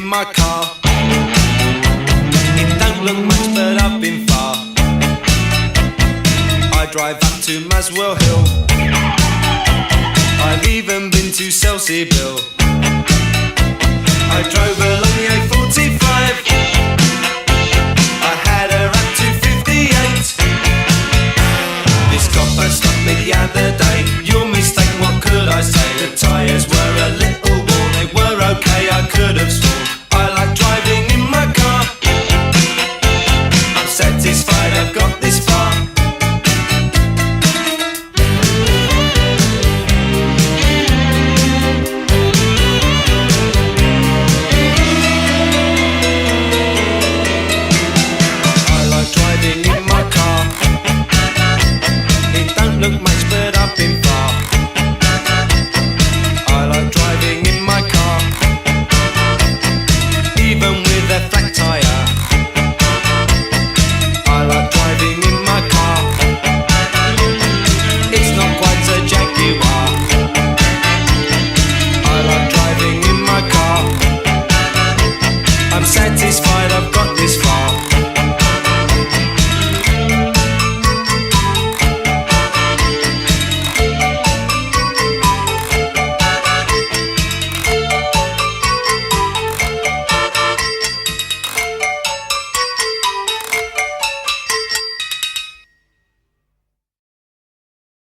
my car. It don't look much, but I've been far. I drive up to Maswell Hill. I've even been to Selseyville. I drove along the A45. I had her up to 58. This copper stopped me the other day. Your mistake, what could I say? The tyres were a little worn, they were okay, I could have sworn. I like driving in my car. I'm satisfied, I've got